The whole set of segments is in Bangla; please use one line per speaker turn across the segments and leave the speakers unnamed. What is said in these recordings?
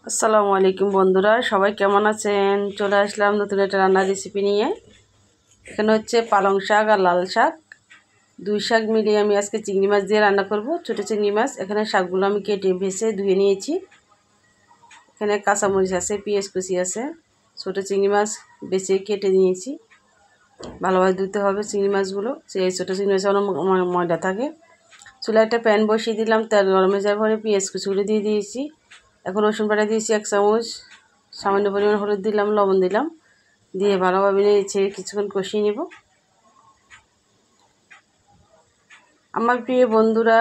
আসসালামু আলাইকুম বন্ধুরা, সবাই কেমন আছেন? চলে আসলাম নতুন একটা রান্নার রেসিপি নিয়ে। এখানে হচ্ছে পালং শাক আর লাল শাক, দুই শাক মিলিয়ে আমি আজকে চিংড়ি মাছ দিয়ে রান্না করব। ছোটো চিংড়ি মাছ, এখানে শাকগুলো আমি কেটে ভেজে ধুয়ে নিয়েছি। এখানে কাঁচামরিচ আছে, পেঁয়াজ কুচি আছে। ছোটো চিংড়ি মাছ বেছে কেটে নিয়েছি। ভালোভাবে ধুতে হবে চিংড়ি মাছগুলো, সেই ছোটো চিংড়ি মাছে অনেক ময়দা থাকে। চুলায় একটা প্যান বসিয়ে দিলাম, তেল গরমে যাওয়ার পরে পেঁয়াজ কুচিগুলো দিয়ে দিয়েছি। এখন রসুন বাটা দিয়েছি 1 চামচ, সামান্য পরিমাণ হলুদ দিলাম, লবণ দিলাম, দিয়ে ভালোভাবে নেড়ে কিছুক্ষণ কষিয়ে নেব। আমার প্রিয় বন্ধুরা,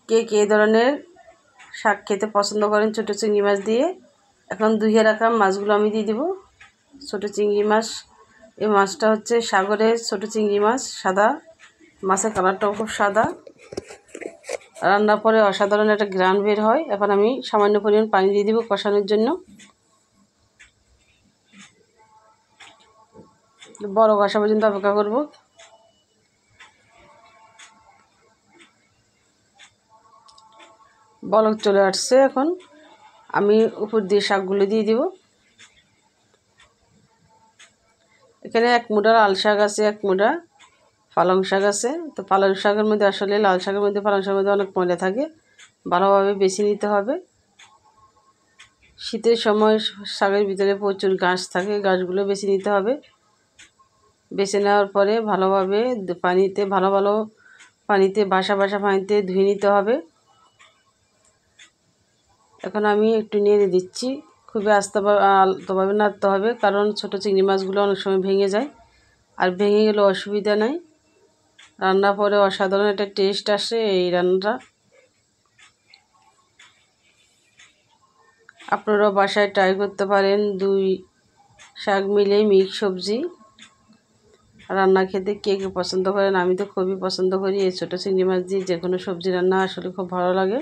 কে কে ধরনের শাক খেতে পছন্দ করেন ছোটো চিংড়ি মাছ দিয়ে? এখন ধুয়ে রাখা মাছগুলো আমি দিয়ে দেবো। ছোটো চিংড়ি মাছ, এই মাছটা হচ্ছে সাগরের ছোটো চিংড়ি মাছ, সাদা মাছের কালারটাও খুব সাদা। রান্নার পরে অসাধারণ একটা ঘ্রাণ বের হয়। এখন আমি সামান্য পরিমাণ পানি দিয়ে দিব কষানোর জন্য। বড় কষা পর্যন্ত অপেক্ষা করব। বলক চলে আসছে, এখন আমি উপর দিয়ে শাকগুলো দিয়ে দিব। এখানে 1 মুঠা লাল শাক আছে, 1 মুঠা পালং শাক আছে। তো পালং শাকের মধ্যে আসলে লাল শাকের মধ্যে পালং শাকের মধ্যে অনেক ময়লা থাকে, ভালোভাবে বেছে নিতে হবে। শীতের সময় শাকের ভিতরে প্রচুর ঘাস থাকে, ঘাসগুলো বেছে নিতে হবে। বেছে নেওয়ার পরে ভালোভাবে পানিতে ভাসা পানিতে ধুয়ে নিতে হবে। এখন আমি একটু নেড়ে দিচ্ছি, খুবই আলতোভাবে নাড়তে হবে, কারণ ছোটো চিংড়ি মাছগুলো অনেক সময় ভেঙে যায়। আর ভেঙে গেলে অসুবিধা নাই, রান্নার পরে অসাধারণ একটা টেস্ট আসে এই রান্নাটা। আপনারাও বাসায় ট্রাই করতে পারেন। 2 শাক মিলে মিক্স সবজি রান্না খেতে কে কে পছন্দ করেন? আমি তো খুবই পছন্দ করি। এই ছোটো চিংড়ি মাছ দিয়ে যে কোনো সবজি রান্না আসলে খুব ভালো লাগে।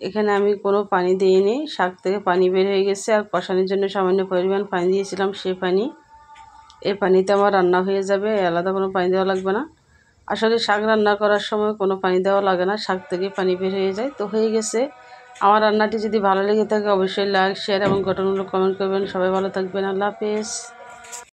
এখানে আমি কোনো পানি দিইনি, শাক থেকে পানি বের হয়ে গেছে। আর কষানোর জন্য সামান্য পরিমাণ পানি দিয়েছিলাম, সেই পানি, এই পানিতে আমার রান্না হয়ে যাবে, আলাদা কোনো পানি দেওয়া লাগবে না। আসলে শাক রান্না করার সময় কোনো পানি দেওয়া লাগে না, শাক থেকে পানি বের হয়ে যায়। তো হয়ে গেছে আমার রান্নাটি। যদি ভালো লেগে থাকে অবশ্যই লাইক, শেয়ার এবং গঠনমূলক কমেন্ট করবেন। সবাই ভালো থাকবেন, আল্লাহ হাফেজ।